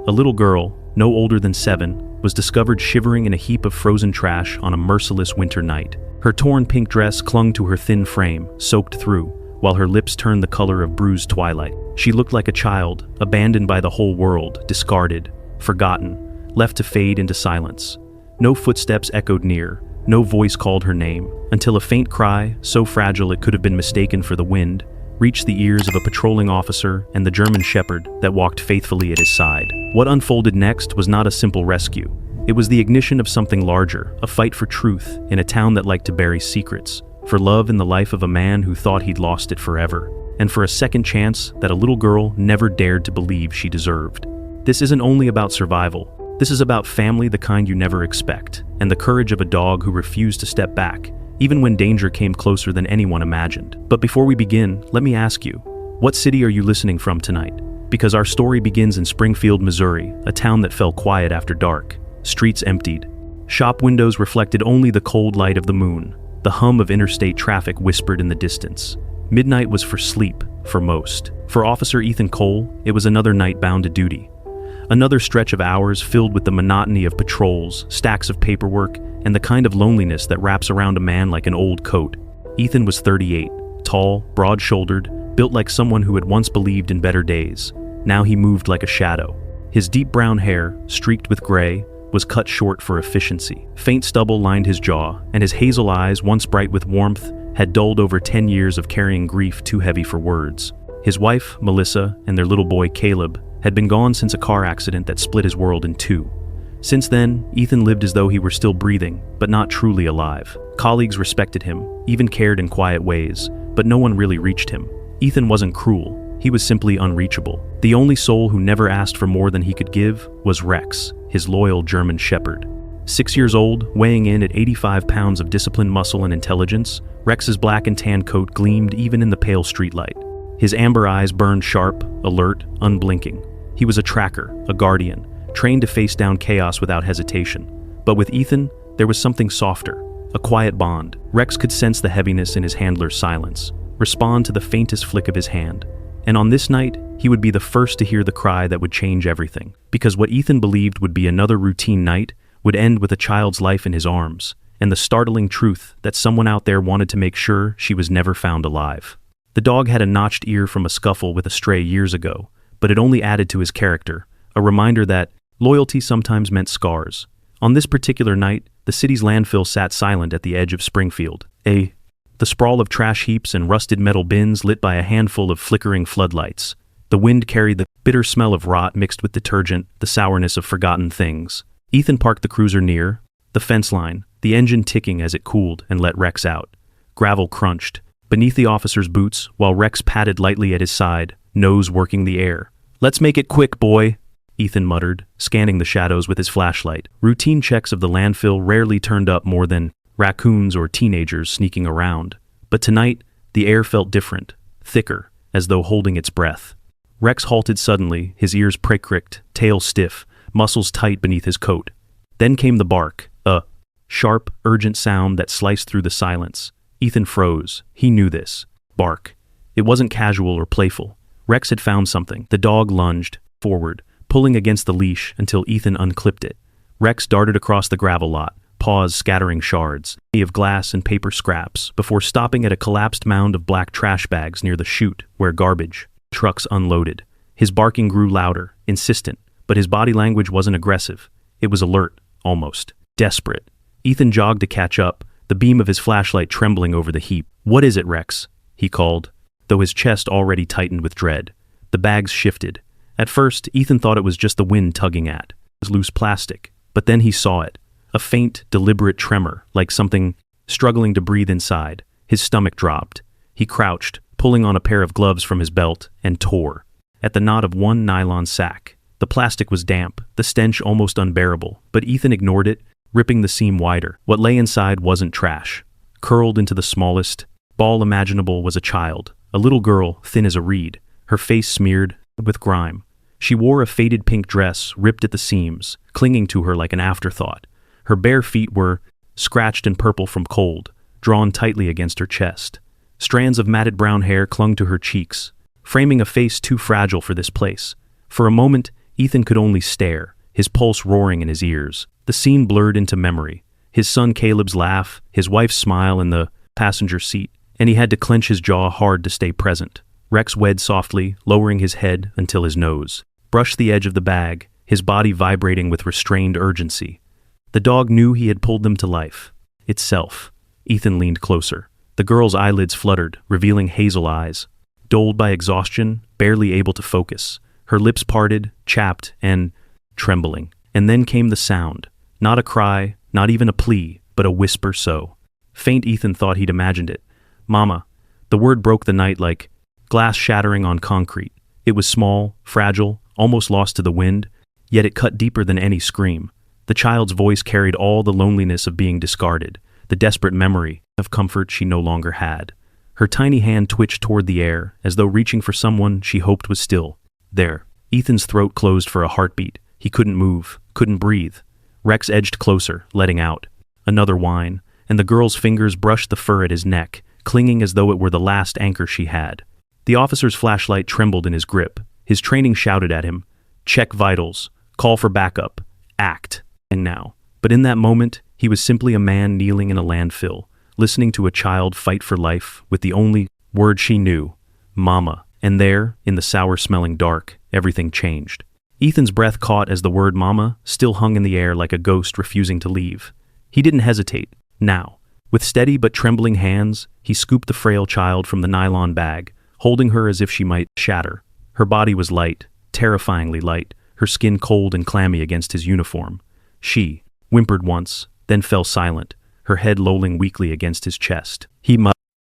A little girl, no older than 7, was discovered shivering in a heap of frozen trash on a merciless winter night. Her torn pink dress clung to her thin frame, soaked through, while her lips turned the color of bruised twilight. She looked like a child, abandoned by the whole world, discarded, forgotten, left to fade into silence. No footsteps echoed near, no voice called her name, until a faint cry, so fragile it could have been mistaken for the wind, reached the ears of a patrolling officer and the German shepherd that walked faithfully at his side. What unfolded next was not a simple rescue. It was the ignition of something larger, a fight for truth in a town that liked to bury secrets, for love in the life of a man who thought he'd lost it forever, and for a second chance that a little girl never dared to believe she deserved. This isn't only about survival. This is about family, the kind you never expect, and the courage of a dog who refused to step back, even when danger came closer than anyone imagined. But before we begin, let me ask you, what city are you listening from tonight? Because our story begins in Springfield, Missouri, a town that fell quiet after dark. Streets emptied. Shop windows reflected only the cold light of the moon. The hum of interstate traffic whispered in the distance. Midnight was for sleep, for most. For Officer Ethan Cole, it was another night bound to duty. Another stretch of hours filled with the monotony of patrols, stacks of paperwork, and the kind of loneliness that wraps around a man like an old coat. Ethan was 38, tall, broad-shouldered, built like someone who had once believed in better days. Now he moved like a shadow. His deep brown hair, streaked with gray, was cut short for efficiency. Faint stubble lined his jaw, and his hazel eyes, once bright with warmth, had dulled over 10 years of carrying grief too heavy for words. His wife, Melissa, and their little boy, Caleb, had been gone since a car accident that split his world in two. Since then, Ethan lived as though he were still breathing, but not truly alive. Colleagues respected him, even cared in quiet ways, but no one really reached him. Ethan wasn't cruel. He was simply unreachable. The only soul who never asked for more than he could give was Rex, his loyal German shepherd. 6 years old, weighing in at 85 pounds of disciplined muscle and intelligence, Rex's black and tan coat gleamed even in the pale streetlight. His amber eyes burned sharp, alert, unblinking. He was a tracker, a guardian, trained to face down chaos without hesitation. But with Ethan, there was something softer, a quiet bond. Rex could sense the heaviness in his handler's silence, respond to the faintest flick of his hand. And on this night, he would be the first to hear the cry that would change everything. Because what Ethan believed would be another routine night would end with a child's life in his arms, and the startling truth that someone out there wanted to make sure she was never found alive. The dog had a notched ear from a scuffle with a stray years ago, but it only added to his character, a reminder that loyalty sometimes meant scars. On this particular night, the city's landfill sat silent at the edge of Springfield. The sprawl of trash heaps and rusted metal bins lit by a handful of flickering floodlights. The wind carried the bitter smell of rot mixed with detergent, the sourness of forgotten things. Ethan parked the cruiser near the fence line, the engine ticking as it cooled and let Rex out. Gravel crunched beneath the officer's boots while Rex patted lightly at his side, nose working the air. "Let's make it quick, boy," Ethan muttered, scanning the shadows with his flashlight. Routine checks of the landfill rarely turned up more than raccoons or teenagers sneaking around. But tonight, the air felt different, thicker, as though holding its breath. Rex halted suddenly, his ears prick-cricked, tail stiff, muscles tight beneath his coat. Then came the bark, a sharp, urgent sound that sliced through the silence. Ethan froze. He knew this. Bark. It wasn't casual or playful. Rex had found something. The dog lunged forward, pulling against the leash until Ethan unclipped it. Rex darted across the gravel lot, paws scattering shards of glass and paper scraps, before stopping at a collapsed mound of black trash bags near the chute where garbage trucks unloaded. His barking grew louder, insistent, but his body language wasn't aggressive. It was alert, almost desperate. Ethan jogged to catch up, the beam of his flashlight trembling over the heap. "What is it, Rex?" he called, though his chest already tightened with dread. The bags shifted. At first, Ethan thought it was just the wind tugging at. It was loose plastic. But then he saw it. A faint, deliberate tremor, like something struggling to breathe inside. His stomach dropped. He crouched, pulling on a pair of gloves from his belt, and tore at the knot of one nylon sack. The plastic was damp, the stench almost unbearable, but Ethan ignored it, ripping the seam wider. What lay inside wasn't trash. Curled into the smallest ball imaginable was a child, a little girl thin as a reed, her face smeared with grime. She wore a faded pink dress, ripped at the seams, clinging to her like an afterthought. Her bare feet were scratched and purple from cold, drawn tightly against her chest. Strands of matted brown hair clung to her cheeks, framing a face too fragile for this place. For a moment, Ethan could only stare, his pulse roaring in his ears. The scene blurred into memory. His son Caleb's laugh, his wife's smile in the passenger seat, and he had to clench his jaw hard to stay present. Rex wed softly, lowering his head until his nose brushed the edge of the bag, his body vibrating with restrained urgency. The dog knew he had pulled them to life. Itself. Ethan leaned closer. The girl's eyelids fluttered, revealing hazel eyes. Dulled by exhaustion, barely able to focus. Her lips parted, chapped, and trembling. And then came the sound. Not a cry, not even a plea, but a whisper so faint Ethan thought he'd imagined it. Mama. The word broke the night like glass shattering on concrete. It was small, fragile, almost lost to the wind, yet it cut deeper than any scream. The child's voice carried all the loneliness of being discarded, the desperate memory of comfort she no longer had. Her tiny hand twitched toward the air, as though reaching for someone she hoped was still there. Ethan's throat closed for a heartbeat. He couldn't move, couldn't breathe. Rex edged closer, letting out another whine, and the girl's fingers brushed the fur at his neck, clinging as though it were the last anchor she had. The officer's flashlight trembled in his grip. His training shouted at him, "Check vitals, call for backup, act." And now. But in that moment, he was simply a man kneeling in a landfill, listening to a child fight for life with the only word she knew, Mama. And there, in the sour-smelling dark, everything changed. Ethan's breath caught as the word Mama still hung in the air like a ghost refusing to leave. He didn't hesitate. Now. With steady but trembling hands, he scooped the frail child from the nylon bag, holding her as if she might shatter. Her body was light, terrifyingly light, her skin cold and clammy against his uniform. She whimpered once, then fell silent, her head lolling weakly against his chest. He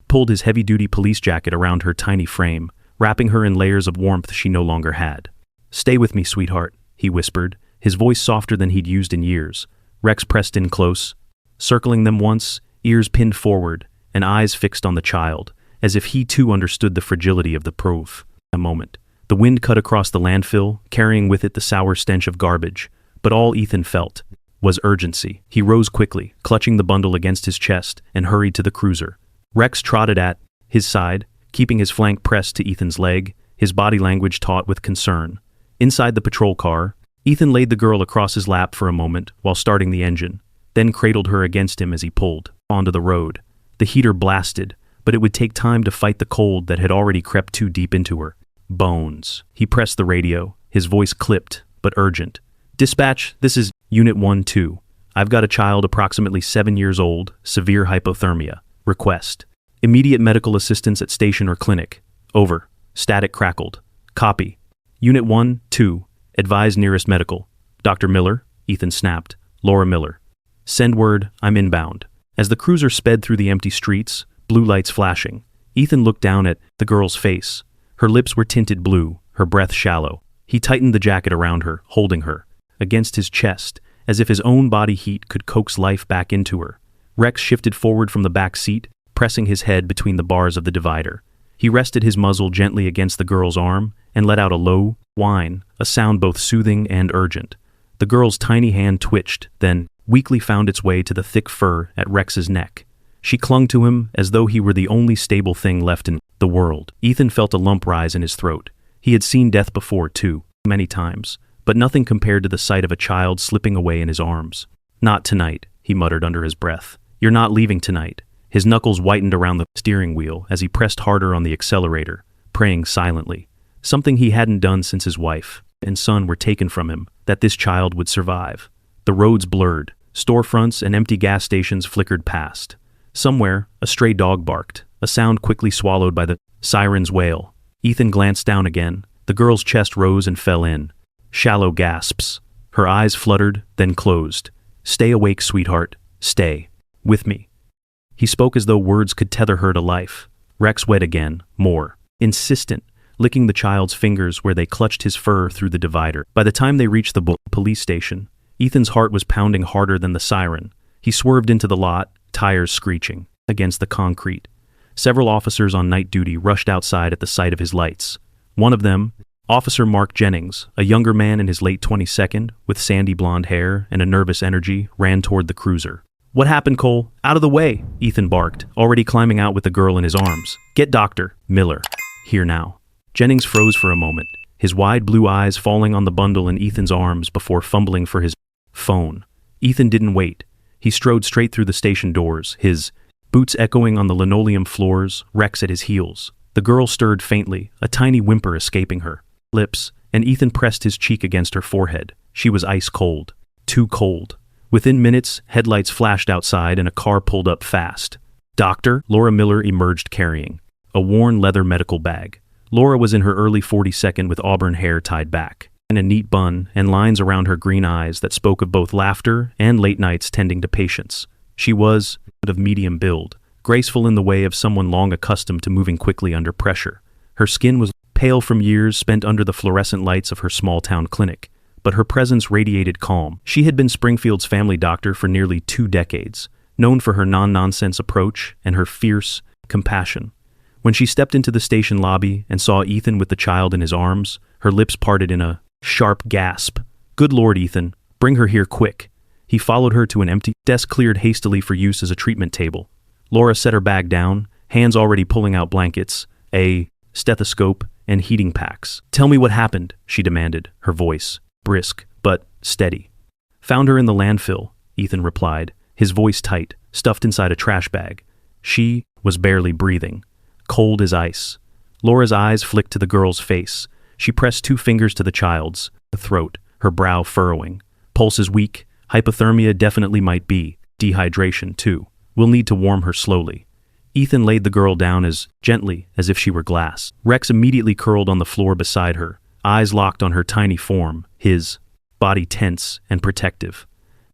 pulled his heavy-duty police jacket around her tiny frame, wrapping her in layers of warmth she no longer had. "Stay with me, sweetheart," he whispered, his voice softer than he'd used in years. Rex pressed in close, circling them once, ears pinned forward, and eyes fixed on the child, as if he too understood the fragility of the proof. A moment. The wind cut across the landfill, carrying with it the sour stench of garbage, but all Ethan felt was urgency. He rose quickly, clutching the bundle against his chest, and hurried to the cruiser. Rex trotted at his side, keeping his flank pressed to Ethan's leg, his body language taut with concern. Inside the patrol car, Ethan laid the girl across his lap for a moment while starting the engine, then cradled her against him as he pulled onto the road. The heater blasted, but it would take time to fight the cold that had already crept too deep into her bones. He pressed the radio, his voice clipped, but urgent. "Dispatch, this is Unit 1-2. I've got a child approximately 7 years old, severe hypothermia. Request. Immediate medical assistance at station or clinic. Over." Static crackled. "Copy. Unit 1-2. Advise nearest medical. Dr. Miller?" Ethan snapped. "Laura Miller." "Send word, I'm inbound." As the cruiser sped through the empty streets, blue lights flashing, Ethan looked down at the girl's face. Her lips were tinted blue, her breath shallow. He tightened the jacket around her, holding her against his chest, as if his own body heat could coax life back into her. Rex shifted forward from the back seat, pressing his head between the bars of the divider. He rested his muzzle gently against the girl's arm and let out a low whine, a sound both soothing and urgent. The girl's tiny hand twitched, then weakly found its way to the thick fur at Rex's neck. She clung to him as though he were the only stable thing left in the world. Ethan felt a lump rise in his throat. He had seen death before, too, many times, but nothing compared to the sight of a child slipping away in his arms. "Not tonight," he muttered under his breath. "You're not leaving tonight." His knuckles whitened around the steering wheel as he pressed harder on the accelerator, praying silently. Something he hadn't done since his wife and son were taken from him, that this child would survive. The roads blurred. Storefronts and empty gas stations flickered past. Somewhere, a stray dog barked, a sound quickly swallowed by the siren's wail. Ethan glanced down again. The girl's chest rose and fell in. Shallow gasps. Her eyes fluttered, then closed. "Stay awake, sweetheart. Stay. With me." He spoke as though words could tether her to life. Rex wed again, more insistent, licking the child's fingers where they clutched his fur through the divider. By the time they reached the police station, Ethan's heart was pounding harder than the siren. He swerved into the lot, tires screeching against the concrete. Several officers on night duty rushed outside at the sight of his lights. One of them, Officer Mark Jennings, a younger man in his late 22nd, with sandy blonde hair and a nervous energy, ran toward the cruiser. "What happened, Cole? Out of the way!" Ethan barked, already climbing out with the girl in his arms. "Get Dr. Miller here now." Jennings froze for a moment, his wide blue eyes falling on the bundle in Ethan's arms before fumbling for his phone. Ethan didn't wait. He strode straight through the station doors, his boots echoing on the linoleum floors, Rex at his heels. The girl stirred faintly, a tiny whimper escaping her lips, and Ethan pressed his cheek against her forehead. She was ice cold. Too cold. Within minutes, headlights flashed outside and a car pulled up fast. Doctor, Laura Miller emerged carrying a worn leather medical bag. Laura was in her early 42nd with auburn hair tied back, in a neat bun and lines around her green eyes that spoke of both laughter and late nights tending to patients. She was of medium build, graceful in the way of someone long accustomed to moving quickly under pressure. Her skin was pale from years spent under the fluorescent lights of her small-town clinic, but her presence radiated calm. She had been Springfield's family doctor for nearly 2 decades, known for her non-nonsense approach and her fierce compassion. When she stepped into the station lobby and saw Ethan with the child in his arms, her lips parted in a sharp gasp. "Good Lord, Ethan, bring her here quick." He followed her to an empty desk cleared hastily for use as a treatment table. Laura set her bag down, hands already pulling out blankets, a stethoscope, and heating packs. "Tell me what happened," she demanded, her voice brisk but steady. "Found her in the landfill," Ethan replied, his voice tight, stuffed inside a trash bag. She was barely breathing, cold as ice. Laura's eyes flicked to the girl's face. She pressed 2 fingers to the child's throat, her brow furrowing. "Pulse is weak. Hypothermia definitely might be. Dehydration, too. We'll need to warm her slowly." Ethan laid the girl down as gently as if she were glass. Rex immediately curled on the floor beside her, eyes locked on her tiny form, his body tense and protective.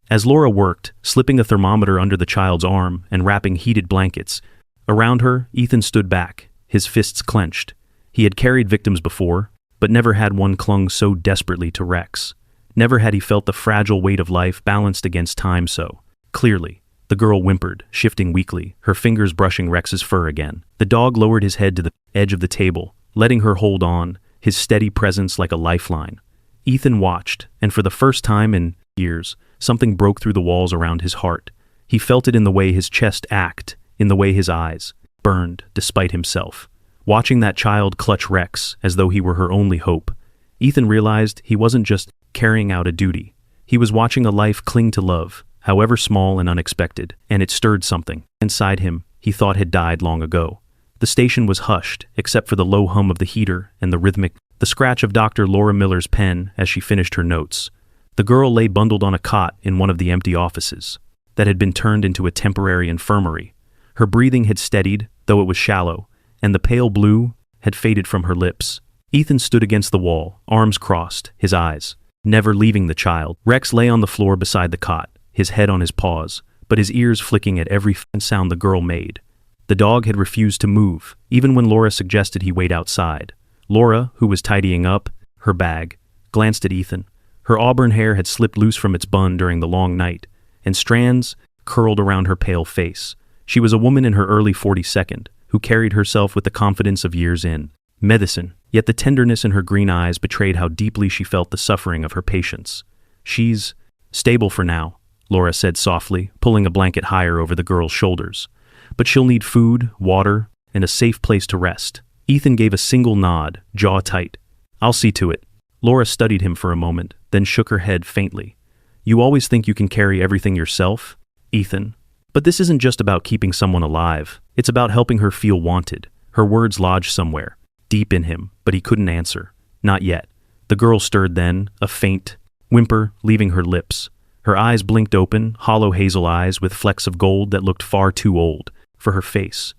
As Laura worked, slipping a thermometer under the child's arm and wrapping heated blankets around her, Ethan stood back, his fists clenched. He had carried victims before, but never had one clung so desperately to Rex. Never had he felt the fragile weight of life balanced against time so clearly. The girl whimpered, shifting weakly, her fingers brushing Rex's fur again. The dog lowered his head to the edge of the table, letting her hold on, his steady presence like a lifeline. Ethan watched, and for the first time in years, something broke through the walls around his heart. He felt it in the way his chest ached, in the way his eyes burned despite himself. Watching that child clutch Rex as though he were her only hope, Ethan realized he wasn't just carrying out a duty. He was watching a life cling to love, however small and unexpected, and it stirred something inside him he thought had died long ago. The station was hushed, except for the low hum of the heater and the scratch of Dr. Laura Miller's pen as she finished her notes. The girl lay bundled on a cot in one of the empty offices that had been turned into a temporary infirmary. Her breathing had steadied, though it was shallow, and the pale blue had faded from her lips. Ethan stood against the wall, arms crossed, his eyes never leaving the child. Rex lay on the floor beside the cot, his head on his paws, but his ears flicking at every sound the girl made. The dog had refused to move, even when Laura suggested he wait outside. Laura, who was tidying up her bag, glanced at Ethan. Her auburn hair had slipped loose from its bun during the long night, and strands curled around her pale face. She was a woman in her early 42nd, who carried herself with the confidence of years in medicine, yet the tenderness in her green eyes betrayed how deeply she felt the suffering of her patients. "She's stable for now," Laura said softly, pulling a blanket higher over the girl's shoulders. "But she'll need food, water, and a safe place to rest." Ethan gave a single nod, jaw tight. "I'll see to it." Laura studied him for a moment, then shook her head faintly. "You always think you can carry everything yourself, Ethan. But this isn't just about keeping someone alive. It's about helping her feel wanted." Her words lodged somewhere, deep in him, but he couldn't answer. Not yet. The girl stirred then, a faint whimper leaving her lips. Her eyes blinked open, hollow hazel eyes with flecks of gold that looked far too old for her face.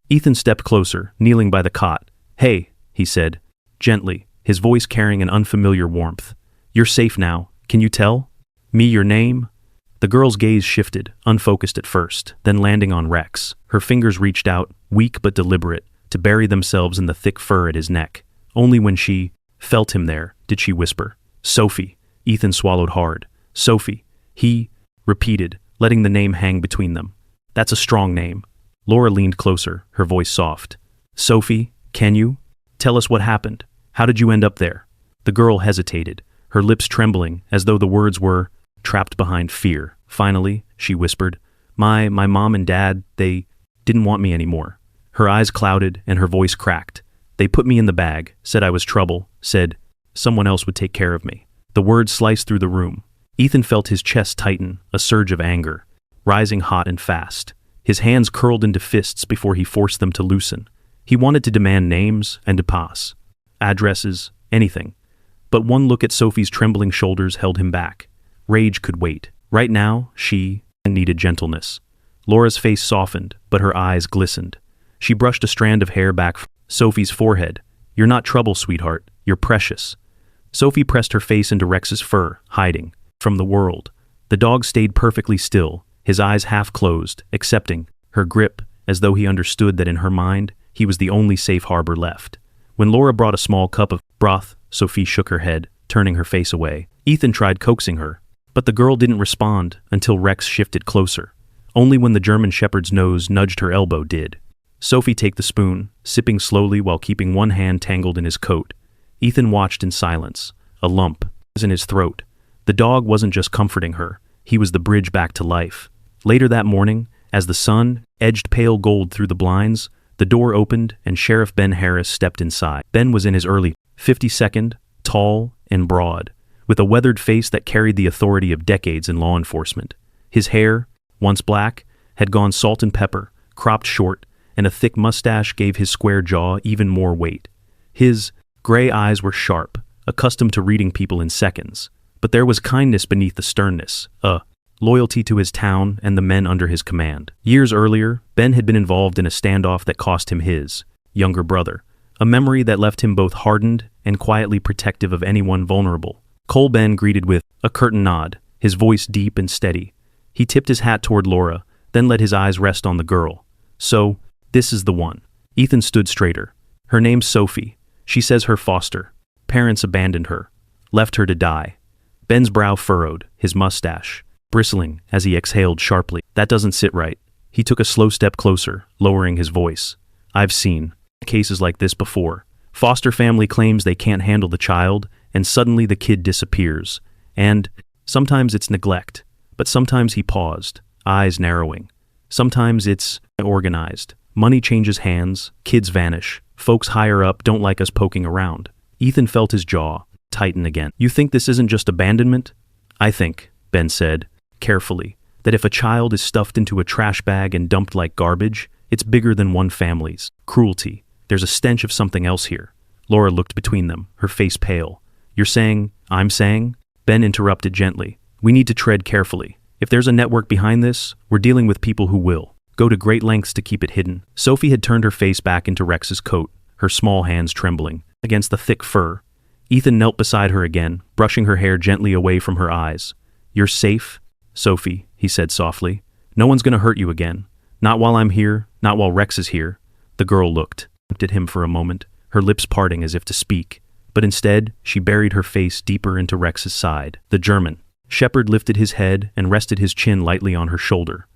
Ethan stepped closer, kneeling by the cot. "Hey," he said, gently, his voice carrying an unfamiliar warmth. "You're safe now. Can you tell me your name?" The girl's gaze shifted, unfocused at first, then landing on Rex. Her fingers reached out, weak but deliberate, to bury themselves in the thick fur at his neck. Only when she felt him there did she whisper, "Sophie." Ethan swallowed hard. "Sophie," he repeated, letting the name hang between them. "That's a strong name." Laura leaned closer, her voice soft. "Sophie, can you tell us what happened? How did you end up there?" The girl hesitated, her lips trembling as though the words were trapped behind fear. Finally, she whispered, My mom and dad, they didn't want me anymore." Her eyes clouded and her voice cracked. "They put me in the bag, said I was trouble, said Someone else would take care of me. The words sliced through the room. Ethan felt his chest tighten, a surge of anger, rising hot and fast. His hands curled into fists before he forced them to loosen. He wanted to demand names and to pass. Addresses, anything. But one look at Sophie's trembling shoulders held him back. Rage could wait. Right now, she needed gentleness. Laura's face softened, but her eyes glistened. She brushed a strand of hair back from Sophie's forehead. "You're not trouble, sweetheart. You're precious." Sophie pressed her face into Rex's fur, hiding from the world. The dog stayed perfectly still, his eyes half closed, accepting her grip, as though he understood that in her mind, he was the only safe harbor left. When Laura brought a small cup of broth, Sophie shook her head, turning her face away. Ethan tried coaxing her, but the girl didn't respond until Rex shifted closer. Only when the German Shepherd's nose nudged her elbow did Sophie take the spoon, sipping slowly while keeping one hand tangled in his coat. Ethan watched in silence. A lump was in his throat. The dog wasn't just comforting her, he was the bridge back to life. Later that morning, as the sun edged pale gold through the blinds, the door opened and Sheriff Ben Harris stepped inside. Ben was in his early 52nd, tall and broad, with a weathered face that carried the authority of decades in law enforcement. His hair, once black, had gone salt and pepper, cropped short, and a thick mustache gave his square jaw even more weight. His gray eyes were sharp, accustomed to reading people in seconds, but there was kindness beneath the sternness, loyalty to his town and the men under his command. Years earlier, Ben had been involved in a standoff that cost him his younger brother, a memory that left him both hardened and quietly protective of anyone vulnerable. Cole Ben greeted with a curtain nod, his voice deep and steady. He tipped his hat toward Laura, then let his eyes rest on the girl. "So, this is the one." Ethan stood straighter. "Her name's Sophie. She says her foster parents abandoned her, left her to die." Ben's brow furrowed, his mustache bristling as he exhaled sharply. "That doesn't sit right." He took a slow step closer, lowering his voice. "I've seen cases like this before. Foster family claims they can't handle the child, and suddenly the kid disappears. And sometimes it's neglect, but sometimes," he paused, eyes narrowing, "sometimes it's organized. Money changes hands, kids vanish, folks higher up don't like us poking around." Ethan felt his jaw tighten again. "You think this isn't just abandonment?" "I think," Ben said, carefully, "that if a child is stuffed into a trash bag and dumped like garbage, it's bigger than one family's cruelty. There's a stench of something else here." Laura looked between them, her face pale. "You're saying, I'm saying?" Ben interrupted gently. "We need to tread carefully. If there's a network behind this, we're dealing with people who will go to great lengths to keep it hidden." Sophie had turned her face back into Rex's coat, her small hands trembling against the thick fur. Ethan knelt beside her again, brushing her hair gently away from her eyes. "You're safe, Sophie," he said softly. "No one's going to hurt you again. Not while I'm here, not while Rex is here." The girl looked at him for a moment, her lips parting as if to speak, but instead she buried her face deeper into Rex's side. The German Shepherd lifted his head and rested his chin lightly on her shoulder.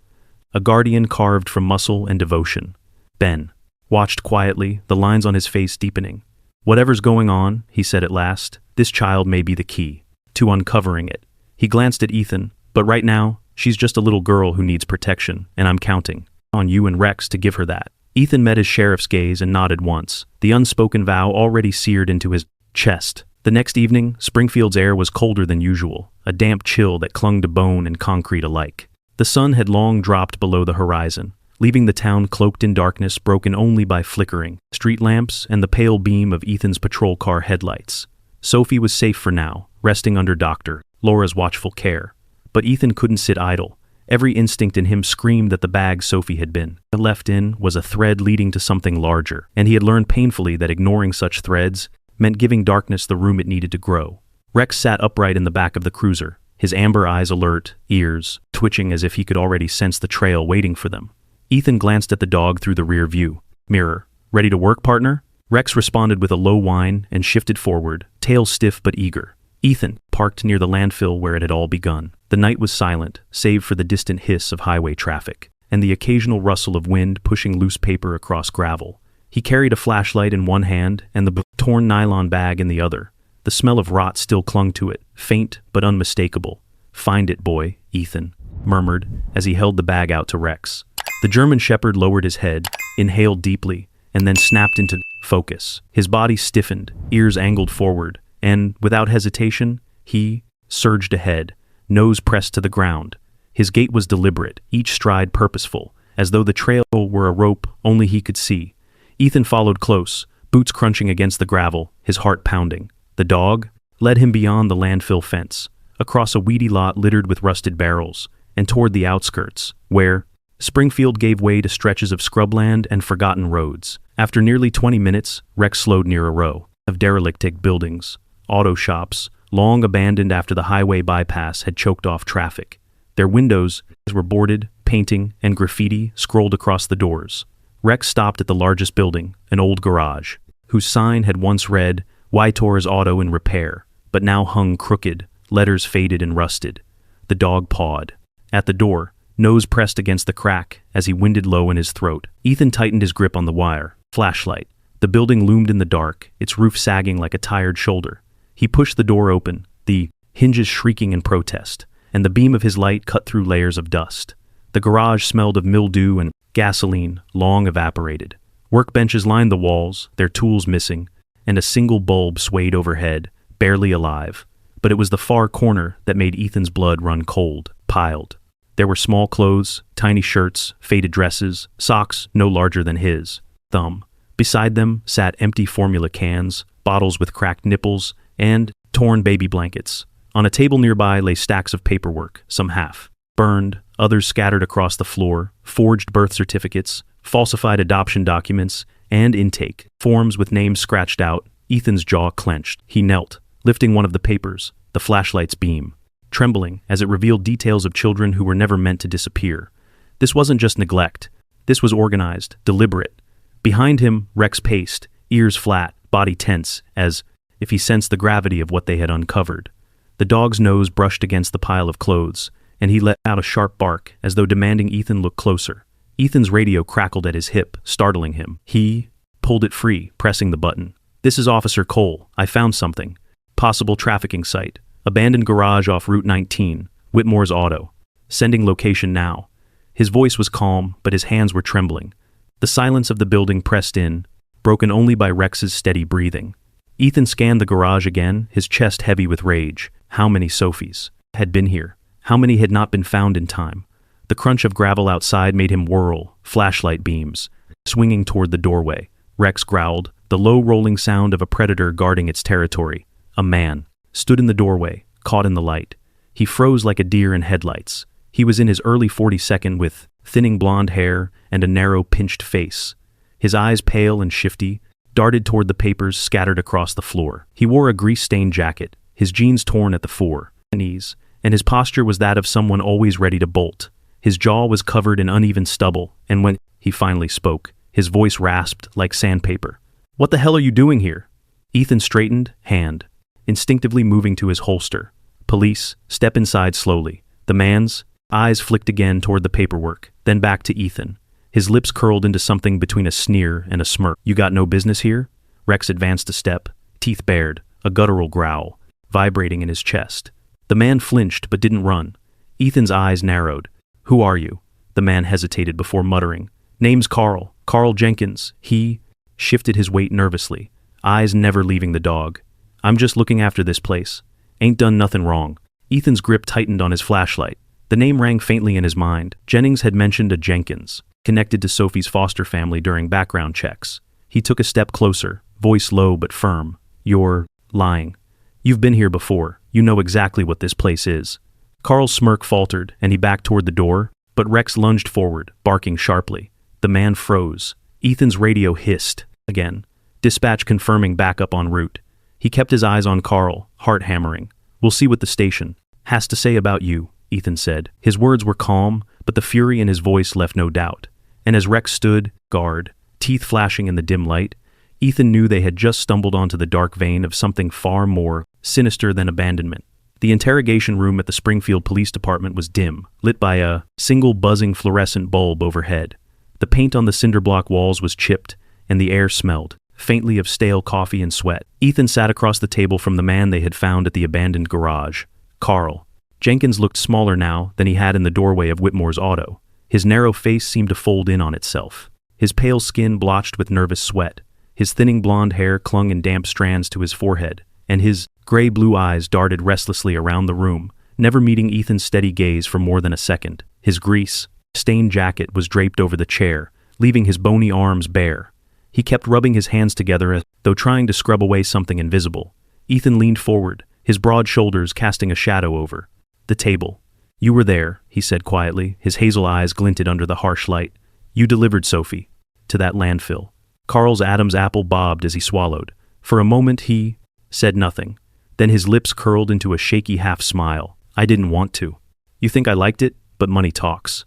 A guardian carved from muscle and devotion. Ben watched quietly, the lines on his face deepening. "Whatever's going on," he said at last, "this child may be the key to uncovering it." He glanced at Ethan, "But right now, she's just a little girl who needs protection, and I'm counting on you and Rex to give her that." Ethan met his sheriff's gaze and nodded once, the unspoken vow already seared into his chest. The next evening, Springfield's air was colder than usual, a damp chill that clung to bone and concrete alike. The sun had long dropped below the horizon, leaving the town cloaked in darkness broken only by flickering street lamps and the pale beam of Ethan's patrol car headlights. Sophie was safe for now, resting under Dr. Laura's watchful care. But Ethan couldn't sit idle. Every instinct in him screamed that the bag Sophie had been left in was a thread leading to something larger, and he had learned painfully that ignoring such threads meant giving darkness the room it needed to grow. Rex sat upright in the back of the cruiser, his amber eyes alert, ears twitching as if he could already sense the trail waiting for them. Ethan glanced at the dog through the rear view mirror. "Ready to work, partner?" Rex responded with a low whine and shifted forward, tail stiff but eager. Ethan parked near the landfill where it had all begun. The night was silent, save for the distant hiss of highway traffic, and the occasional rustle of wind pushing loose paper across gravel. He carried a flashlight in one hand and the torn nylon bag in the other. The smell of rot still clung to it, faint but unmistakable. "Find it, boy," Ethan murmured as he held the bag out to Rex. The German Shepherd lowered his head, inhaled deeply, and then snapped into focus. His body stiffened, ears angled forward, and, without hesitation, he surged ahead, nose pressed to the ground. His gait was deliberate, each stride purposeful, as though the trail were a rope only he could see. Ethan followed close, boots crunching against the gravel, his heart pounding. The dog led him beyond the landfill fence, across a weedy lot littered with rusted barrels, and toward the outskirts, where Springfield gave way to stretches of scrubland and forgotten roads. After nearly 20 minutes, Rex slowed near a row of derelict buildings, auto shops, long abandoned after the highway bypass had choked off traffic. Their windows were boarded, painting, and graffiti scrolled across the doors. Rex stopped at the largest building, an old garage, whose sign had once read, Wytor's Auto in Repair, but now hung crooked, letters faded and rusted. The dog pawed. At the door, nose pressed against the crack as he winded low in his throat. Ethan tightened his grip on the wire. Flashlight. The building loomed in the dark, its roof sagging like a tired shoulder. He pushed the door open, the hinges shrieking in protest, and the beam of his light cut through layers of dust. The garage smelled of mildew and gasoline, long evaporated. Workbenches lined the walls, their tools missing, and a single bulb swayed overhead, barely alive. But it was the far corner that made Ethan's blood run cold, piled. There were small clothes, tiny shirts, faded dresses, socks no larger than his thumb. Beside them sat empty formula cans, bottles with cracked nipples, and torn baby blankets. On a table nearby lay stacks of paperwork, some half burned, others scattered across the floor, forged birth certificates, falsified adoption documents, and intake forms with names scratched out. Ethan's jaw clenched. He knelt, lifting one of the papers, the flashlight's beam, trembling as it revealed details of children who were never meant to disappear. This wasn't just neglect. This was organized, deliberate. Behind him, Rex paced, ears flat, body tense, as if he sensed the gravity of what they had uncovered. The dog's nose brushed against the pile of clothes, and he let out a sharp bark, as though demanding Ethan look closer. Ethan's radio crackled at his hip, startling him. He pulled it free, pressing the button. "This is Officer Cole. I found something. Possible trafficking site. Abandoned garage off Route 19. Whitmore's Auto. Sending location now." His voice was calm, but his hands were trembling. The silence of the building pressed in, broken only by Rex's steady breathing. Ethan scanned the garage again, his chest heavy with rage. How many Sophies had been here? How many had not been found in time? The crunch of gravel outside made him whirl, flashlight beams, swinging toward the doorway. Rex growled, the low rolling sound of a predator guarding its territory. A man stood in the doorway, caught in the light. He froze like a deer in headlights. He was in his early 42nd with thinning blonde hair and a narrow, pinched face. His eyes, pale and shifty, darted toward the papers scattered across the floor. He wore a grease-stained jacket, his jeans torn at the knees, and his posture was that of someone always ready to bolt. His jaw was covered in uneven stubble, and when he finally spoke, his voice rasped like sandpaper. "What the hell are you doing here?" Ethan straightened, hand instinctively moving to his holster. "Police, step inside slowly." The man's eyes flicked again toward the paperwork, then back to Ethan. His lips curled into something between a sneer and a smirk. "You got no business here?" Rex advanced a step, teeth bared, a guttural growl vibrating in his chest. The man flinched but didn't run. Ethan's eyes narrowed. "Who are you?" The man hesitated before muttering. "Name's Carl. Carl Jenkins." He shifted his weight nervously, eyes never leaving the dog. "I'm just looking after this place. Ain't done nothing wrong." Ethan's grip tightened on his flashlight. The name rang faintly in his mind. Jennings had mentioned a Jenkins, connected to Sophie's foster family during background checks. He took a step closer, voice low but firm. "You're lying. You've been here before. You know exactly what this place is." Carl's smirk faltered, and he backed toward the door, but Rex lunged forward, barking sharply. The man froze. Ethan's radio hissed again, dispatch confirming backup en route. He kept his eyes on Carl, heart hammering. "We'll see what the station has to say about you," Ethan said. His words were calm, but the fury in his voice left no doubt. And as Rex stood, guard, teeth flashing in the dim light, Ethan knew they had just stumbled onto the dark vein of something far more sinister than abandonment. The interrogation room at the Springfield Police Department was dim, lit by a single buzzing fluorescent bulb overhead. The paint on the cinder block walls was chipped, and the air smelled faintly of stale coffee and sweat. Ethan sat across the table from the man they had found at the abandoned garage, Carl. Jenkins looked smaller now than he had in the doorway of Whitmore's Auto. His narrow face seemed to fold in on itself, his pale skin blotched with nervous sweat. His thinning blonde hair clung in damp strands to his forehead, and his Gray-blue eyes darted restlessly around the room, never meeting Ethan's steady gaze for more than a second. His grease-stained jacket was draped over the chair, leaving his bony arms bare. He kept rubbing his hands together as though trying to scrub away something invisible. Ethan leaned forward, his broad shoulders casting a shadow over the table. "You were there," he said quietly. His hazel eyes glinted under the harsh light. "You delivered Sophie to that landfill." Carl's Adam's apple bobbed as he swallowed. For a moment he said nothing. Then his lips curled into a shaky half-smile. "I didn't want to. You think I liked it? But money talks."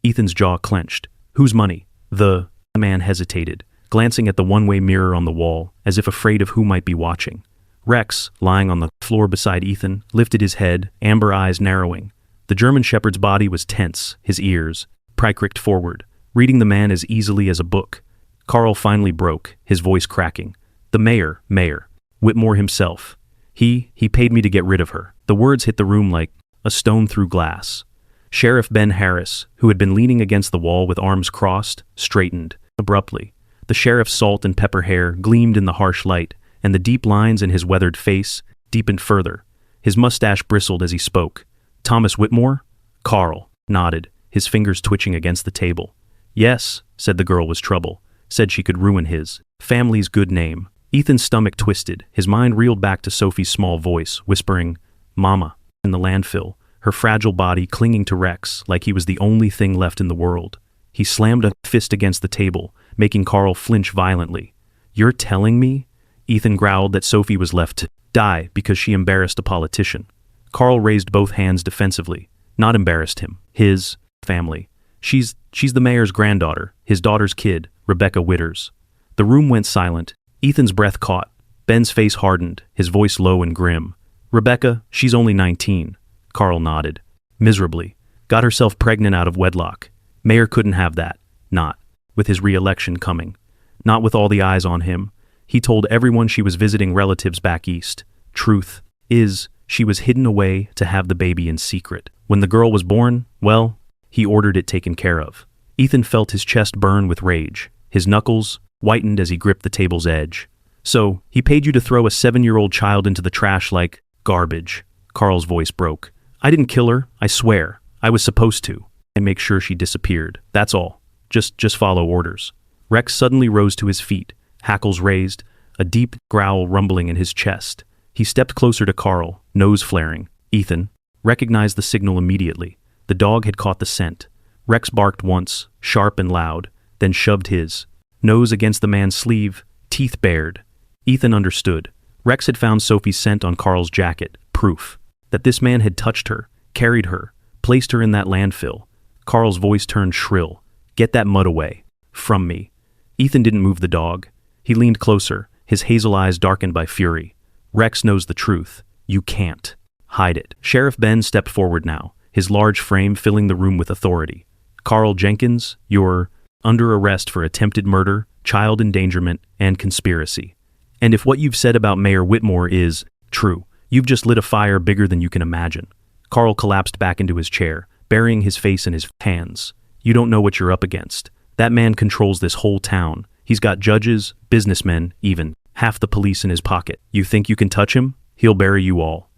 Ethan's jaw clenched. "Whose money?" The man hesitated, glancing at the one-way mirror on the wall, as if afraid of who might be watching. Rex, lying on the floor beside Ethan, lifted his head, amber eyes narrowing. The German Shepherd's body was tense, his ears pricked forward, reading the man as easily as a book. Carl finally broke, his voice cracking. "The mayor, Whitmore himself. He paid me to get rid of her." The words hit the room like a stone through glass. Sheriff Ben Harris, who had been leaning against the wall with arms crossed, straightened abruptly. The sheriff's salt and pepper hair gleamed in the harsh light, and the deep lines in his weathered face deepened further. His mustache bristled as he spoke. "Thomas Whitmore?" Carl nodded, his fingers twitching against the table. "Yes," said the girl was trouble. Said she could ruin his family's good name. Ethan's stomach twisted, his mind reeled back to Sophie's small voice, whispering, "Mama," in the landfill, her fragile body clinging to Rex like he was the only thing left in the world. He slammed a fist against the table, making Carl flinch violently. "You're telling me?" Ethan growled that Sophie was left to die because she embarrassed a politician. Carl raised both hands defensively. Not embarrassed him. His family. She's the mayor's granddaughter, his daughter's kid, Rebecca Witters. The room went silent. Ethan's breath caught. Ben's face hardened, his voice low and grim. "Rebecca, she's only 19. Carl nodded. "Miserably. Got herself pregnant out of wedlock. Mayor couldn't have that. Not with his re-election coming. Not with all the eyes on him. He told everyone she was visiting relatives back east. Truth is, she was hidden away to have the baby in secret. When the girl was born, well, he ordered it taken care of." Ethan felt his chest burn with rage. His knuckles whitened as he gripped the table's edge. "So, he paid you to throw a 7-year-old child into the trash like garbage." Carl's voice broke. "I didn't kill her, I swear. I was supposed to. And make sure she disappeared. That's all. Just follow orders." Rex suddenly rose to his feet, hackles raised, a deep growl rumbling in his chest. He stepped closer to Carl, nose flaring. Ethan recognized the signal immediately. The dog had caught the scent. Rex barked once, sharp and loud, then shoved his nose against the man's sleeve, teeth bared. Ethan understood. Rex had found Sophie's scent on Carl's jacket, proof that this man had touched her, carried her, placed her in that landfill. Carl's voice turned shrill. "Get that mud away. From me." Ethan didn't move the dog. He leaned closer, his hazel eyes darkened by fury. "Rex knows the truth. You can't hide it." Sheriff Ben stepped forward now, his large frame filling the room with authority. "Carl Jenkins, you're under arrest for attempted murder, child endangerment, and conspiracy. And if what you've said about Mayor Whitmore is true, you've just lit a fire bigger than you can imagine." Carl collapsed back into his chair, burying his face in his hands. "You don't know what you're up against. That man controls this whole town. He's got judges, businessmen, even half the police in his pocket. You think you can touch him? He'll bury you all."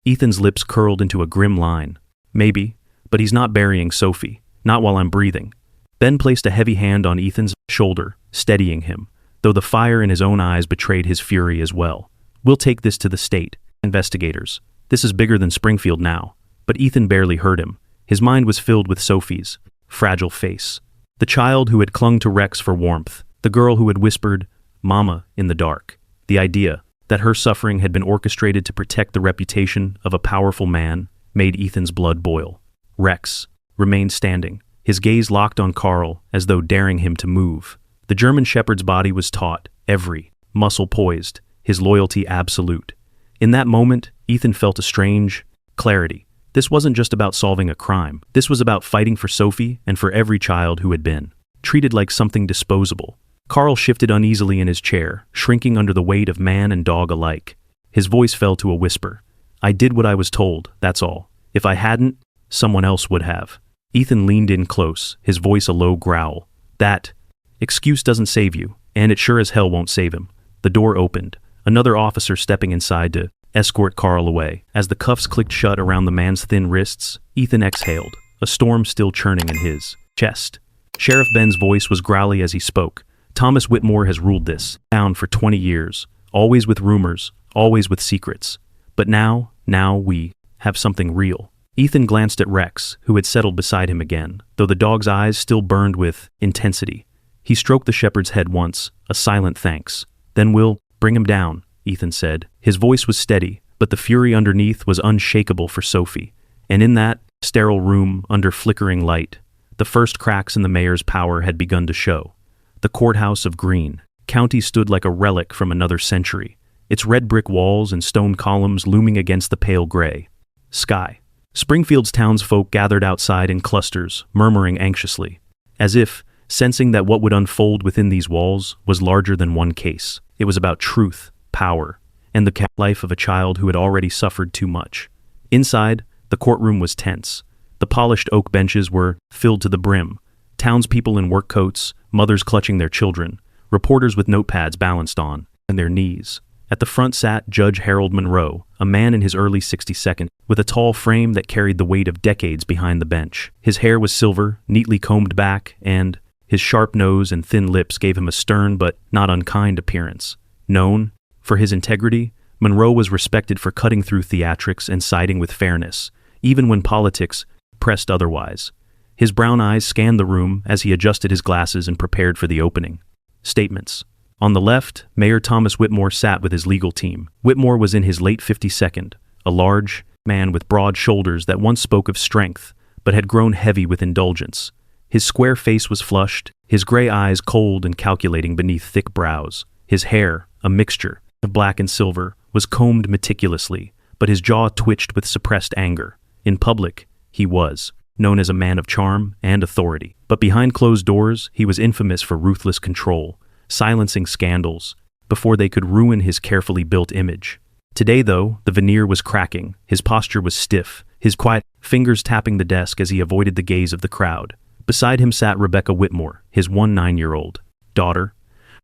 Ethan's lips curled into a grim line. "Maybe, but he's not burying Sophie. Not while I'm breathing." Ben placed a heavy hand on Ethan's shoulder, steadying him, though the fire in his own eyes betrayed his fury as well. "We'll take this to the state investigators. This is bigger than Springfield now." But Ethan barely heard him. His mind was filled with Sophie's fragile face. The child who had clung to Rex for warmth. The girl who had whispered, "Mama," in the dark. The idea that her suffering had been orchestrated to protect the reputation of a powerful man made Ethan's blood boil. Rex remained standing, his gaze locked on Carl as though daring him to move. The German Shepherd's body was taut, every muscle poised, his loyalty absolute. In that moment, Ethan felt a strange clarity. This wasn't just about solving a crime. This was about fighting for Sophie and for every child who had been treated like something disposable. Carl shifted uneasily in his chair, shrinking under the weight of man and dog alike. His voice fell to a whisper. "I did what I was told, that's all. If I hadn't, someone else would have." Ethan leaned in close, his voice a low growl. "That excuse doesn't save you, and it sure as hell won't save him." The door opened, another officer stepping inside to escort Carl away. As the cuffs clicked shut around the man's thin wrists, Ethan exhaled, a storm still churning in his chest. Sheriff Ben's voice was growly as he spoke. Thomas Whitmore has ruled this town for 20 years, always with rumors, always with secrets. But now we have something real. Ethan glanced at Rex, who had settled beside him again, though the dog's eyes still burned with intensity. He stroked the shepherd's head once, a silent thanks. Then we'll bring him down, Ethan said. His voice was steady, but the fury underneath was unshakable for Sophie. And in that sterile room, under flickering light, the first cracks in the mayor's power had begun to show. The courthouse of Greene County stood like a relic from another century, its red brick walls and stone columns looming against the pale gray sky. Springfield's townsfolk gathered outside in clusters, murmuring anxiously, as if sensing that what would unfold within these walls was larger than one case. It was about truth, power, and the life of a child who had already suffered too much. Inside, the courtroom was tense. The polished oak benches were filled to the brim, townspeople in work coats, mothers clutching their children, reporters with notepads balanced on their knees. At the front sat Judge Harold Monroe, a man in his early 62nd, with a tall frame that carried the weight of decades behind the bench. His hair was silver, neatly combed back, and his sharp nose and thin lips gave him a stern but not unkind appearance. Known for his integrity, Monroe was respected for cutting through theatrics and siding with fairness, even when politics pressed otherwise. His brown eyes scanned the room as he adjusted his glasses and prepared for the opening statements. On the left, Mayor Thomas Whitmore sat with his legal team. Whitmore was in his late 52nd, a large man with broad shoulders that once spoke of strength, but had grown heavy with indulgence. His square face was flushed, his gray eyes cold and calculating beneath thick brows. His hair, a mixture of black and silver, was combed meticulously, but his jaw twitched with suppressed anger. In public, he was known as a man of charm and authority, but behind closed doors, he was infamous for ruthless control, silencing scandals before they could ruin his carefully built image. Today, though, the veneer was cracking, his posture was stiff, his quiet fingers tapping the desk as he avoided the gaze of the crowd. Beside him sat Rebecca Whitmore, his 9-year-old daughter.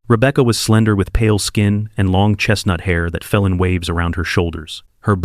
Rebecca was slender with pale skin and long chestnut hair that fell in waves around her shoulders. Her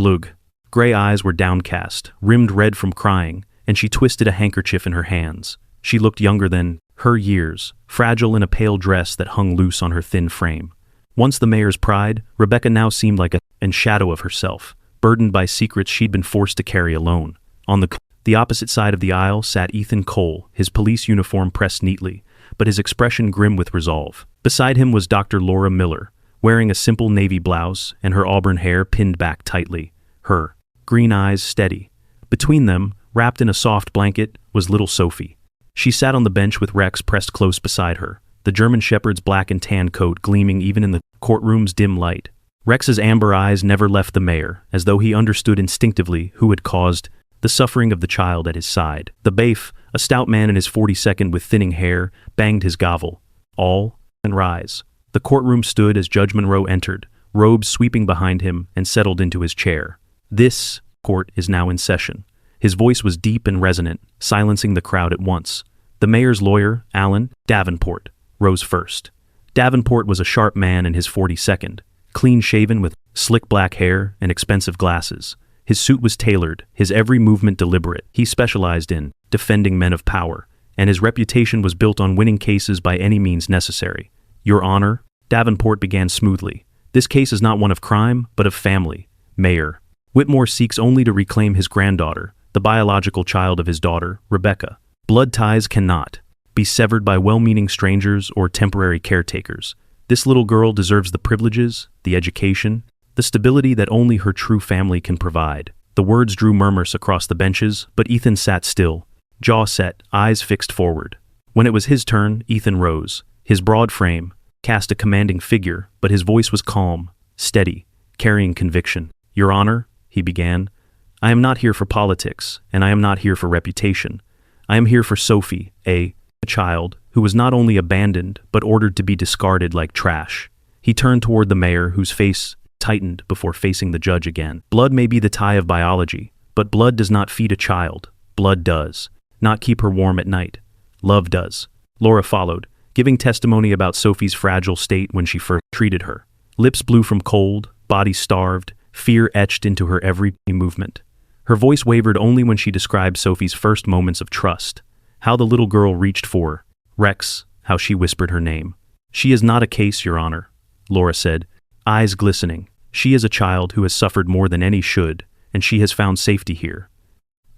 gray eyes were downcast, rimmed red from crying, and she twisted a handkerchief in her hands. She looked younger than her years, fragile in a pale dress that hung loose on her thin frame. Once the mayor's pride, Rebecca now seemed like a shadow of herself, burdened by secrets she'd been forced to carry alone. On the opposite side of the aisle sat Ethan Cole, his police uniform pressed neatly, but his expression grim with resolve. Beside him was Dr. Laura Miller, wearing a simple navy blouse and her auburn hair pinned back tightly, her green eyes steady. Between them, wrapped in a soft blanket, was little Sophie. She sat on the bench with Rex pressed close beside her, the German shepherd's black and tan coat gleaming even in the courtroom's dim light. Rex's amber eyes never left the mayor, as though he understood instinctively who had caused the suffering of the child at his side. The bailiff, a stout man in his 42nd with thinning hair, banged his gavel. All and rise. The courtroom stood as Judge Monroe entered, robes sweeping behind him, and settled into his chair. This court is now in session. His voice was deep and resonant, silencing the crowd at once. The mayor's lawyer, Alan Davenport, rose first. Davenport was a sharp man in his 42nd, clean-shaven with slick black hair and expensive glasses. His suit was tailored, his every movement deliberate. He specialized in defending men of power, and his reputation was built on winning cases by any means necessary. Your Honor, Davenport began smoothly. This case is not one of crime, but of family. Mayor Whitmore seeks only to reclaim his granddaughter, the biological child of his daughter, Rebecca. Blood ties cannot be severed by well-meaning strangers or temporary caretakers. This little girl deserves the privileges, the education, the stability that only her true family can provide. The words drew murmurs across the benches, but Ethan sat still, jaw set, eyes fixed forward. When it was his turn, Ethan rose. His broad frame cast a commanding figure, but his voice was calm, steady, carrying conviction. Your Honor, he began, I am not here for politics, and I am not here for reputation. I am here for Sophie, a child who was not only abandoned, but ordered to be discarded like trash. He turned toward the mayor, whose face tightened before facing the judge again. Blood may be the tie of biology, but blood does not feed a child. Blood does not keep her warm at night. Love does. Laura followed, giving testimony about Sophie's fragile state when she first treated her. Lips blue from cold, body starved, fear etched into her every movement. Her voice wavered only when she described Sophie's first moments of trust, how the little girl reached for Rex, how she whispered her name. "She is not a case, Your Honor," Laura said, eyes glistening. "She is a child who has suffered more than any should, and she has found safety here."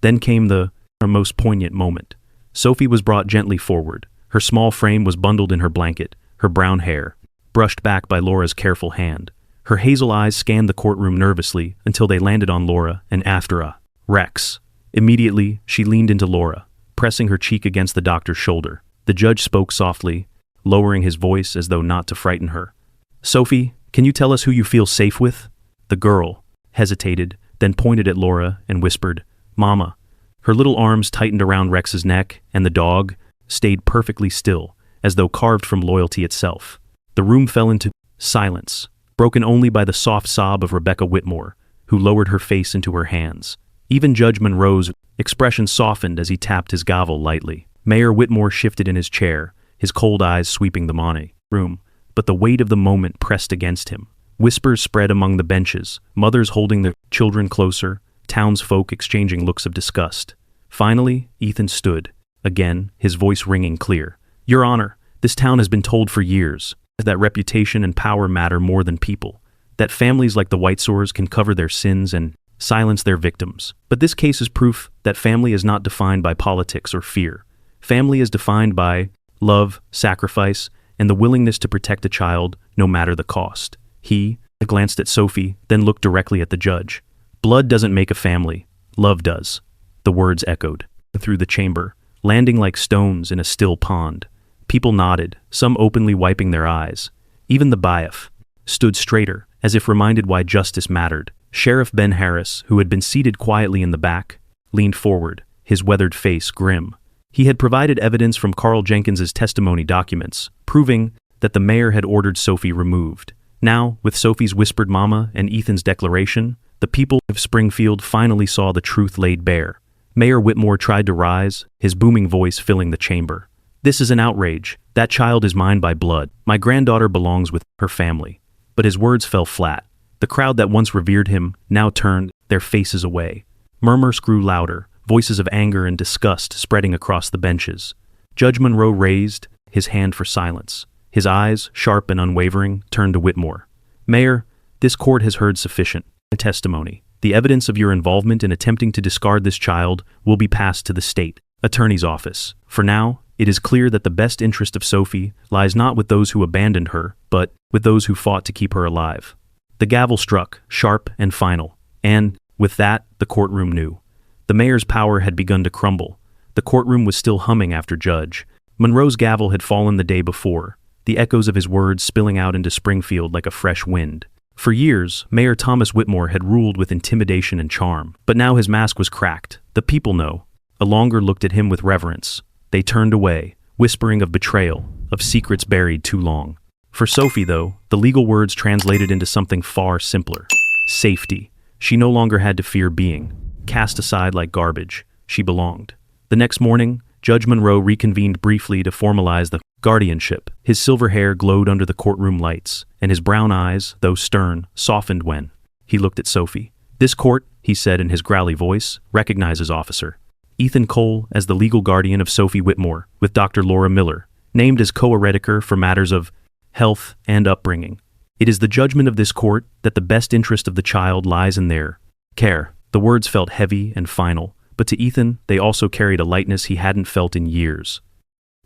Then came her most poignant moment. Sophie was brought gently forward. Her small frame was bundled in her blanket, her brown hair brushed back by Laura's careful hand. Her hazel eyes scanned the courtroom nervously until they landed on Laura and after Rex. Immediately, she leaned into Laura, pressing her cheek against the doctor's shoulder. The judge spoke softly, lowering his voice as though not to frighten her. "Sophie, can you tell us who you feel safe with?" The girl hesitated, then pointed at Laura and whispered, "Mama." Her little arms tightened around Rex's neck, and the dog stayed perfectly still, as though carved from loyalty itself. The room fell into silence, broken only by the soft sob of Rebecca Whitmore, who lowered her face into her hands. Even Judge Monroe's expression softened as he tapped his gavel lightly. Mayor Whitmore shifted in his chair, his cold eyes sweeping the room, but the weight of the moment pressed against him. Whispers spread among the benches, mothers holding their children closer, townsfolk exchanging looks of disgust. Finally, Ethan stood, again, his voice ringing clear. "Your Honor, this town has been told for years that reputation and power matter more than people, that families like the Whitesores can cover their sins and silence their victims. But this case is proof that family is not defined by politics or fear. Family is defined by love, sacrifice, and the willingness to protect a child no matter the cost." He glanced at Sophie, then looked directly at the judge. "Blood doesn't make a family, love does." The words echoed through the chamber, landing like stones in a still pond. People nodded, some openly wiping their eyes. Even the bailiff stood straighter, as if reminded why justice mattered. Sheriff Ben Harris, who had been seated quietly in the back, leaned forward, his weathered face grim. He had provided evidence from Carl Jenkins's testimony documents, proving that the mayor had ordered Sophie removed. Now, with Sophie's whispered mama and Ethan's declaration, the people of Springfield finally saw the truth laid bare. Mayor Whitmore tried to rise, his booming voice filling the chamber. "This is an outrage. That child is mine by blood. My granddaughter belongs with her family." But his words fell flat. The crowd that once revered him now turned their faces away. Murmurs grew louder, voices of anger and disgust spreading across the benches. Judge Monroe raised his hand for silence. His eyes, sharp and unwavering, turned to Whitmore. "Mayor, this court has heard sufficient testimony. The evidence of your involvement in attempting to discard this child will be passed to the state attorney's office. For now, it is clear that the best interest of Sophie lies not with those who abandoned her, but with those who fought to keep her alive." The gavel struck, sharp and final, and, with that, the courtroom knew. The mayor's power had begun to crumble. The courtroom was still humming after Judge Monroe's gavel had fallen the day before, the echoes of his words spilling out into Springfield like a fresh wind. For years, Mayor Thomas Whitmore had ruled with intimidation and charm, but now his mask was cracked. The people know. Longer looked at him with reverence. They turned away, whispering of betrayal, of secrets buried too long. For Sophie, though, the legal words translated into something far simpler. Safety. She no longer had to fear being cast aside like garbage. She belonged. The next morning, Judge Monroe reconvened briefly to formalize the guardianship. His silver hair glowed under the courtroom lights, and his brown eyes, though stern, softened when he looked at Sophie. "This court," he said in his growly voice, "recognizes Officer Ethan Cole as the legal guardian of Sophie Whitmore, with Dr. Laura Miller, named as co-erediker for matters of health and upbringing. It is the judgment of this court that the best interest of the child lies in their care." The words felt heavy and final, but to Ethan they also carried a lightness he hadn't felt in years.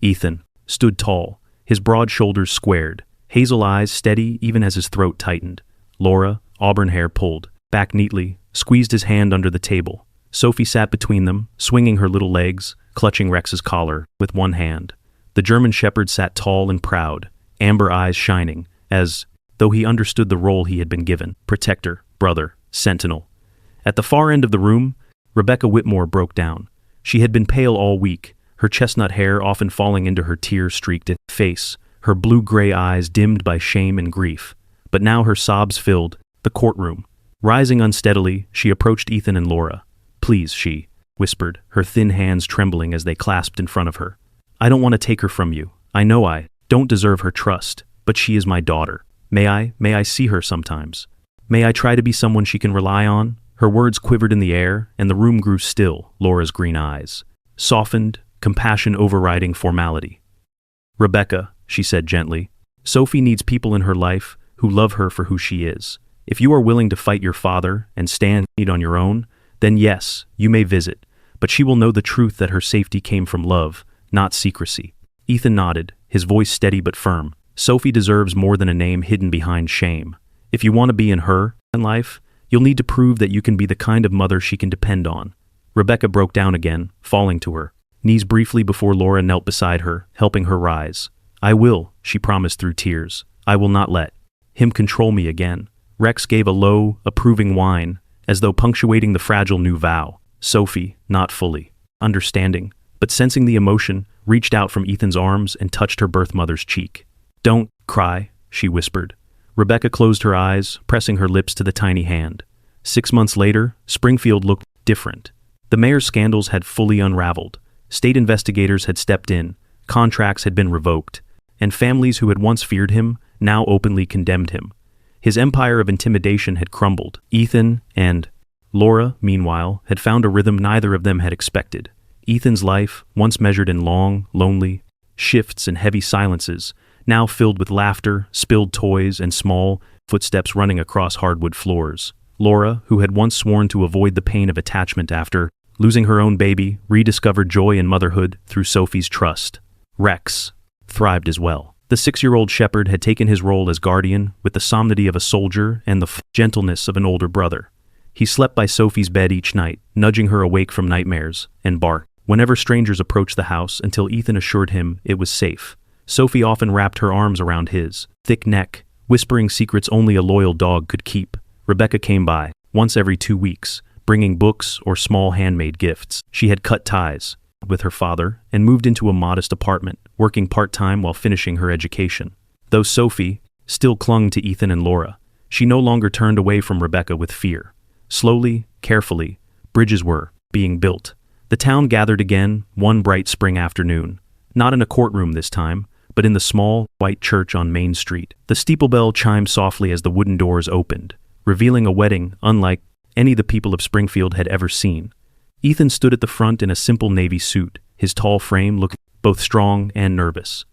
Ethan stood tall, his broad shoulders squared, hazel eyes steady even as his throat tightened. Laura, auburn hair pulled back neatly, squeezed his hand under the table. Sophie sat between them, swinging her little legs, clutching Rex's collar with one hand. The German shepherd sat tall and proud, amber eyes shining, as though he understood the role he had been given: protector, brother, sentinel. At the far end of the room, Rebecca Whitmore broke down. She had been pale all week, her chestnut hair often falling into her tear-streaked face, her blue-gray eyes dimmed by shame and grief. But now her sobs filled the courtroom. Rising unsteadily, she approached Ethan and Laura. "Please," she whispered, her thin hands trembling as they clasped in front of her. "I don't want to take her from you. I know I don't deserve her trust, but she is my daughter. May I see her sometimes?" May I try to be someone she can rely on? Her words quivered in the air, and the room grew still, Laura's green eyes softened, compassion overriding formality. Rebecca, she said gently, Sophie needs people in her life who love her for who she is. If you are willing to fight your father and stand on your own, then yes, you may visit, but she will know the truth that her safety came from love, not secrecy. Ethan nodded, his voice steady but firm. Sophie deserves more than a name hidden behind shame. If you want to be in her life, you'll need to prove that you can be the kind of mother she can depend on. Rebecca broke down again, falling to her knees briefly before Laura knelt beside her, helping her rise. I will, she promised through tears. I will not let him control me again. Rex gave a low, approving whine, as though punctuating the fragile new vow. Sophie, not fully understanding, but sensing the emotion, reached out from Ethan's arms and touched her birth mother's cheek. Don't cry, she whispered. Rebecca closed her eyes, pressing her lips to the tiny hand. 6 months later, Springfield looked different. The mayor's scandals had fully unraveled. State investigators had stepped in, contracts had been revoked, and families who had once feared him now openly condemned him. His empire of intimidation had crumbled. Ethan and Laura, meanwhile, had found a rhythm neither of them had expected. Ethan's life, once measured in long, lonely shifts and heavy silences, now filled with laughter, spilled toys, and small footsteps running across hardwood floors. Laura, who had once sworn to avoid the pain of attachment after losing her own baby, rediscovered joy in motherhood through Sophie's trust. Rex thrived as well. The 6-year-old shepherd had taken his role as guardian with the solemnity of a soldier and the gentleness of an older brother. He slept by Sophie's bed each night, nudging her awake from nightmares, and barked whenever strangers approached the house until Ethan assured him it was safe. Sophie often wrapped her arms around his thick neck, whispering secrets only a loyal dog could keep. Rebecca came by, once every 2 weeks, bringing books or small handmade gifts. She had cut ties with her father and moved into a modest apartment, working part-time while finishing her education. Though Sophie still clung to Ethan and Laura, she no longer turned away from Rebecca with fear. Slowly, carefully, bridges were being built. The town gathered again one bright spring afternoon, not in a courtroom this time, but in the small, white church on Main Street. The steeple bell chimed softly as the wooden doors opened, revealing a wedding unlike any the people of Springfield had ever seen. Ethan stood at the front in a simple navy suit, his tall frame looking both strong and nervous.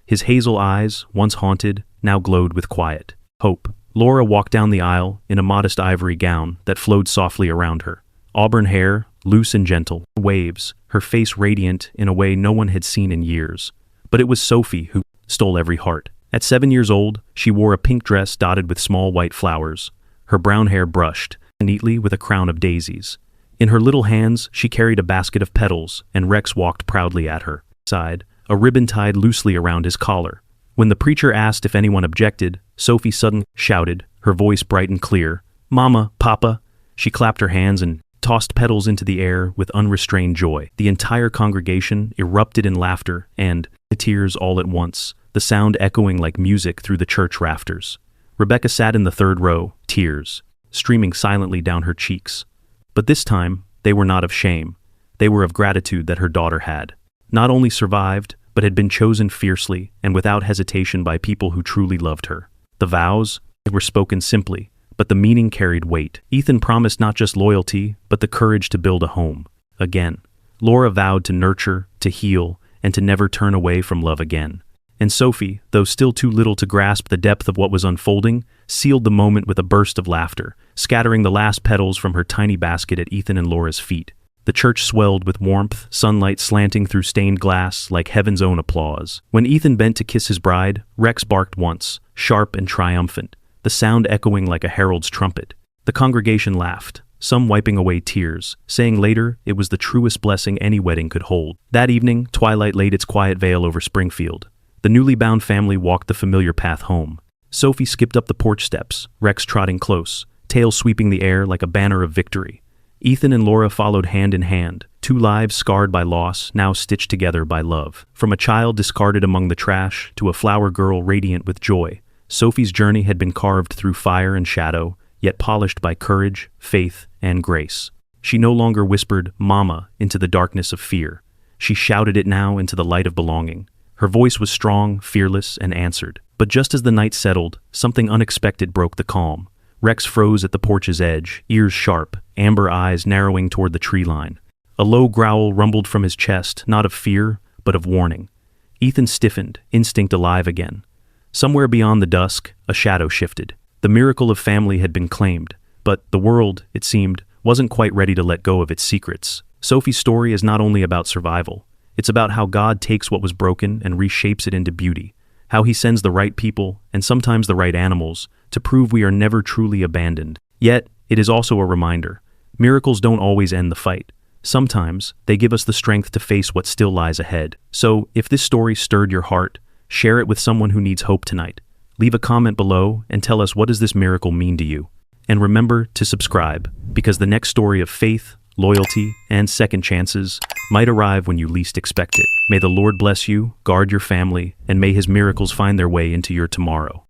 His hazel eyes, once haunted, now glowed with quiet hope. Laura walked down the aisle in a modest ivory gown that flowed softly around her. Auburn hair, loose and gentle, waves, her face radiant in a way no one had seen in years. But it was Sophie who stole every heart. At 7 years old, she wore a pink dress dotted with small white flowers, her brown hair brushed neatly with a crown of daisies. In her little hands, she carried a basket of petals, and Rex walked proudly at her side, a ribbon tied loosely around his collar. When the preacher asked if anyone objected, Sophie suddenly shouted, her voice bright and clear, "Mama, Papa!" She clapped her hands and tossed petals into the air with unrestrained joy. The entire congregation erupted in laughter and tears all at once, the sound echoing like music through the church rafters. Rebecca sat in the third row, tears streaming silently down her cheeks. But this time, they were not of shame. They were of gratitude that her daughter had not only survived, but had been chosen fiercely and without hesitation by people who truly loved her. The vows were spoken simply, but the meaning carried weight. Ethan promised not just loyalty, but the courage to build a home. Again, Laura vowed to nurture, to heal, and to never turn away from love again. And Sophie, though still too little to grasp the depth of what was unfolding, sealed the moment with a burst of laughter, scattering the last petals from her tiny basket at Ethan and Laura's feet. The church swelled with warmth, sunlight slanting through stained glass like heaven's own applause. When Ethan bent to kiss his bride, Rex barked once, sharp and triumphant, the sound echoing like a herald's trumpet. The congregation laughed, some wiping away tears, saying later it was the truest blessing any wedding could hold. That evening, twilight laid its quiet veil over Springfield. The newly bound family walked the familiar path home. Sophie skipped up the porch steps, Rex trotting close, tail sweeping the air like a banner of victory. Ethan and Laura followed hand in hand, two lives scarred by loss, now stitched together by love. From a child discarded among the trash to a flower girl radiant with joy, Sophie's journey had been carved through fire and shadow, yet polished by courage, faith, and grace. She no longer whispered, "Mama," into the darkness of fear. She shouted it now into the light of belonging. Her voice was strong, fearless, and answered. But just as the night settled, something unexpected broke the calm. Rex froze at the porch's edge, ears sharp, amber eyes narrowing toward the tree line. A low growl rumbled from his chest, not of fear, but of warning. Ethan stiffened, instinct alive again. Somewhere beyond the dusk, a shadow shifted. The miracle of family had been claimed, but the world, it seemed, wasn't quite ready to let go of its secrets. Sophie's story is not only about survival. It's about how God takes what was broken and reshapes it into beauty, how he sends the right people, and sometimes the right animals, to prove we are never truly abandoned. Yet, it is also a reminder. Miracles don't always end the fight. Sometimes, they give us the strength to face what still lies ahead. So, if this story stirred your heart, share it with someone who needs hope tonight. Leave a comment below and tell us, what does this miracle mean to you? And remember to subscribe, because the next story of faith, loyalty, and second chances might arrive when you least expect it. May the Lord bless you, guard your family, and may his miracles find their way into your tomorrow.